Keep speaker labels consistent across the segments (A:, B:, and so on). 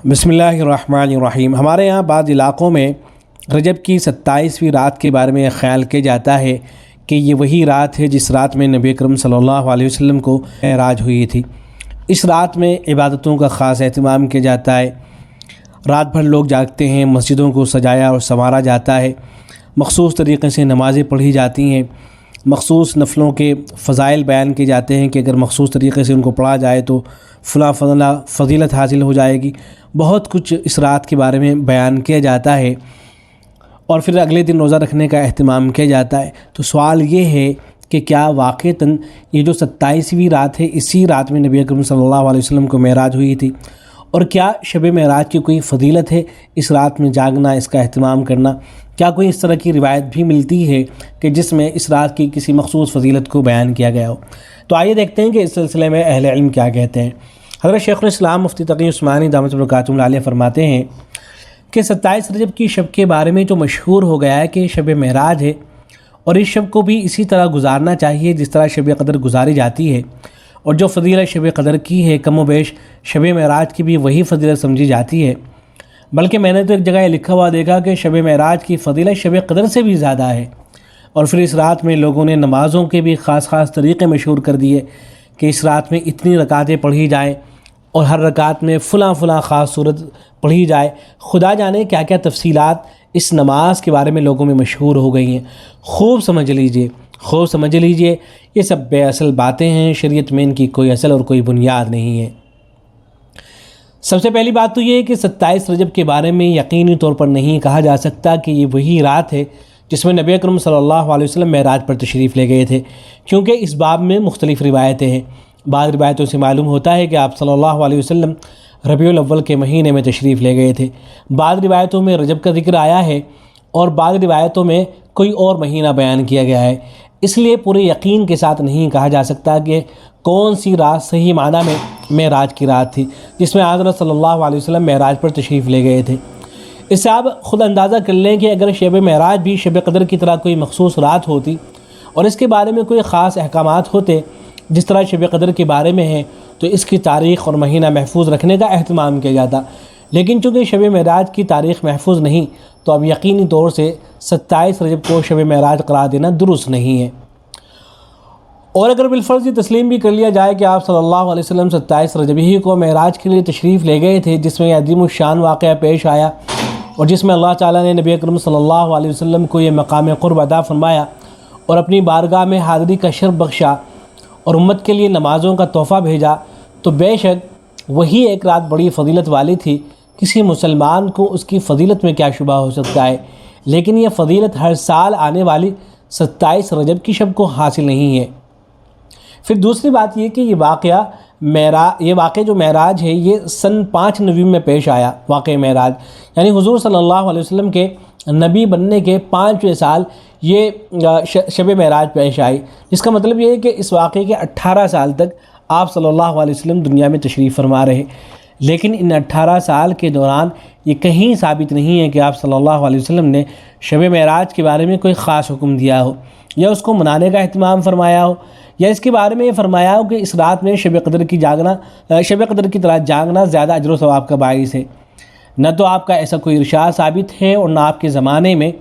A: بسم اللہ الرحمن الرحیم۔ ہمارے یہاں بعض علاقوں میں رجب کی 27ویں رات کے بارے میں خیال کیا جاتا ہے کہ یہ وہی رات ہے جس رات میں نبی اکرم صلی اللہ علیہ وسلم کو معراج ہوئی تھی۔ اس رات میں عبادتوں کا خاص اہتمام کیا جاتا ہے۔ رات بھر لوگ جاگتے ہیں، مسجدوں کو سجایا اور سنوارا جاتا ہے، مخصوص طریقے سے نمازیں پڑھی جاتی ہیں، مخصوص نفلوں کے فضائل بیان کیے جاتے ہیں کہ اگر مخصوص طریقے سے ان کو پڑھا جائے تو فلاں فضیلت حاصل ہو جائے گی۔ بہت کچھ اس رات کے بارے میں بیان کیا جاتا ہے اور پھر اگلے دن روزہ رکھنے کا اہتمام کیا جاتا ہے۔ تو سوال یہ ہے کہ کیا واقعتاً یہ جو 27ویں رات ہے، اسی رات میں نبی اکرم صلی اللہ علیہ وسلم کو معراج ہوئی تھی؟ اور کیا شب معراج کی کوئی فضیلت ہے اس رات میں جاگنا، اس کا اہتمام کرنا؟ کیا کوئی اس طرح کی روایت بھی ملتی ہے کہ جس میں اس رات کی کسی مخصوص فضیلت کو بیان کیا گیا ہو؟ تو آئیے دیکھتے ہیں کہ اس سلسلے میں اہل علم کیا کہتے ہیں۔ حضرت شیخ الاسلام مفتی تقی عثمانی دامت برکاتہ علیہ فرماتے ہیں کہ 27 رجب کی شب کے بارے میں جو مشہور ہو گیا ہے کہ شب معراج ہے، اور اس شب کو بھی اسی طرح گزارنا چاہیے جس طرح شب قدر گزاری جاتی ہے، اور جو فضیلت شب قدر کی ہے کم و بیش شب معراج کی بھی وہی فضیلت سمجھی جاتی ہے۔ بلکہ میں نے تو ایک جگہ یہ لکھا ہوا دیکھا کہ شب معراج کی فضیلت شب قدر سے بھی زیادہ ہے، اور پھر اس رات میں لوگوں نے نمازوں کے بھی خاص طریقے مشہور کر دیے کہ اس رات میں اتنی رکعتیں پڑھی جائیں اور ہر رکعت میں فلاں خاص صورت پڑھی جائے۔ خدا جانے کیا کیا تفصیلات اس نماز کے بارے میں لوگوں میں مشہور ہو گئی ہیں۔ خوب سمجھ لیجئے یہ سب بے اصل باتیں ہیں، شریعت میں ان کی کوئی اصل اور کوئی بنیاد نہیں ہے۔ سب سے پہلی بات تو یہ ہے کہ 27 رجب کے بارے میں یقینی طور پر نہیں کہا جا سکتا کہ یہ وہی رات ہے جس میں نبی اکرم صلی اللہ علیہ وسلم معراج پر تشریف لے گئے تھے، کیونکہ اس باب میں مختلف روایتیں ہیں۔ بعض روایتوں سے معلوم ہوتا ہے کہ آپ صلی اللہ علیہ وسلم ربیع الاول کے مہینے میں تشریف لے گئے تھے، بعض روایتوں میں رجب کا ذکر آیا ہے اور بعض روایتوں میں کوئی اور مہینہ بیان کیا گیا ہے۔ اس لیے پورے یقین کے ساتھ نہیں کہا جا سکتا کہ کون سی رات صحیح معنی میں معراج کی رات تھی جس میں حضرت صلی اللہ علیہ وسلم معراج پر تشریف لے گئے تھے۔ اس سے آپ خود اندازہ کر لیں کہ اگر شب معراج بھی شب قدر کی طرح کوئی مخصوص رات ہوتی اور اس کے بارے میں کوئی خاص احکامات ہوتے جس طرح شب قدر کے بارے میں ہے، تو اس کی تاریخ اور مہینہ محفوظ رکھنے کا اہتمام کیا جاتا۔ لیکن چونکہ شب معراج کی تاریخ محفوظ نہیں، تو اب یقینی طور سے 27 رجب کو شب معراج قرار دینا درست نہیں ہے۔ اور اگر بالفرض یہ تسلیم بھی کر لیا جائے کہ آپ صلی اللہ علیہ وسلم 27 رجب ہی کو معراج کے لیے تشریف لے گئے تھے، جس میں یہ عظیم الشان واقعہ پیش آیا اور جس میں اللہ تعالیٰ نے نبی اکرم صلی اللہ علیہ وسلم کو یہ مقام قرب عطا فرمایا اور اپنی بارگاہ میں حاضری کا شرف بخشا اور امت کے لیے نمازوں کا تحفہ بھیجا، تو بے شک وہی ایک رات بڑی فضیلت والی تھی۔ کسی مسلمان کو اس کی فضیلت میں کیا شبہ ہو سکتا ہے؟ لیکن یہ فضیلت ہر سال آنے والی 27 رجب کی شب کو حاصل نہیں ہے۔ پھر دوسری بات یہ کہ یہ واقعہ جو معراج ہے یہ سن 5 نومبر میں پیش آیا۔ واقعہ معراج یعنی حضور صلی اللہ علیہ وسلم کے نبی بننے کے 5ویں سال یہ شب معراج پیش آئی، جس کا مطلب یہ ہے کہ اس واقعے کے 18 سال تک آپ صلی اللہ علیہ وسلم دنیا میں تشریف فرما رہے۔ لیکن ان 18 سال کے دوران یہ کہیں ثابت نہیں ہے کہ آپ صلی اللہ علیہ وسلم نے شب معراج کے بارے میں کوئی خاص حکم دیا ہو یا اس کو منانے کا اہتمام فرمایا ہو، یا اس کے بارے میں یہ فرمایا ہو کہ اس رات میں شب قدر کی طرح جاگنا زیادہ اجر و ثواب کا باعث ہے۔ نہ تو آپ کا ایسا کوئی ارشاد ثابت ہے اور نہ آپ کے زمانے میں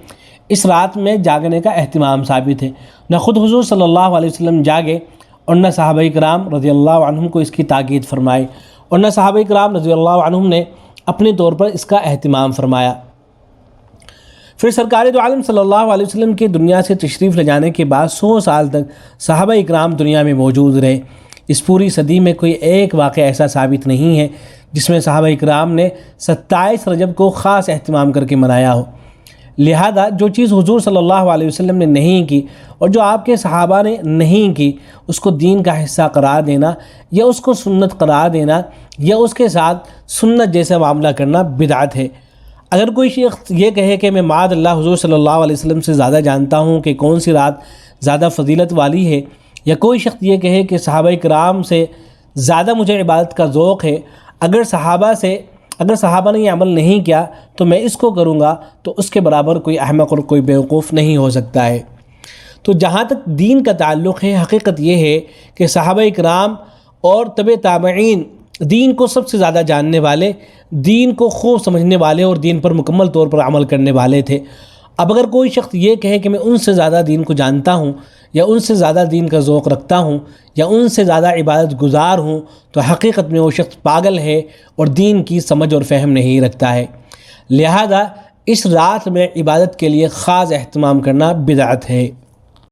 A: اس رات میں جاگنے کا اہتمام ثابت ہے۔ نہ خود حضور صلی اللہ علیہ وسلم جاگے اور نہ صحابہ کرام رضی اللہ عنہم کو اس کی تاکید فرمائی، اور نہ صحابہ کرام رضی اللہ عنہم نے اپنے طور پر اس کا اہتمام فرمایا۔ پھر سرکار دو عالم صلی اللہ علیہ وسلم کے دنیا سے تشریف لے جانے کے بعد 100 سال تک صحابہ کرام دنیا میں موجود رہے۔ اس پوری صدی میں کوئی ایک واقعہ ایسا ثابت نہیں ہے جس میں صحابہ کرام نے 27 رجب کو خاص اہتمام کر کے منایا ہو۔ لہذا جو چیز حضور صلی اللہ علیہ وسلم نے نہیں کی اور جو آپ کے صحابہ نے نہیں کی، اس کو دین کا حصہ قرار دینا یا اس کو سنت قرار دینا یا اس کے ساتھ سنت جیسا معاملہ کرنا بدعت ہے۔ اگر کوئی شخص یہ کہے کہ میں معاذ اللہ حضور صلی اللہ علیہ وسلم سے زیادہ جانتا ہوں کہ کون سی رات زیادہ فضیلت والی ہے، یا کوئی شخص یہ کہے کہ صحابہ کرام سے زیادہ مجھے عبادت کا ذوق ہے، اگر صحابہ نے یہ عمل نہیں کیا تو میں اس کو کروں گا، تو اس کے برابر کوئی احمق اور کوئی بیوقوف نہیں ہو سکتا ہے۔ تو جہاں تک دین کا تعلق ہے، حقیقت یہ ہے کہ صحابہ کرام اور تبع تابعین دین کو سب سے زیادہ جاننے والے، دین کو خوب سمجھنے والے اور دین پر مکمل طور پر عمل کرنے والے تھے۔ اب اگر کوئی شخص یہ کہے کہ میں ان سے زیادہ دین کو جانتا ہوں، یا ان سے زیادہ دین کا ذوق رکھتا ہوں، یا ان سے زیادہ عبادت گزار ہوں، تو حقیقت میں وہ شخص پاگل ہے اور دین کی سمجھ اور فہم نہیں رکھتا ہے۔ لہذا اس رات میں عبادت کے لیے خاص اہتمام کرنا بدعت ہے۔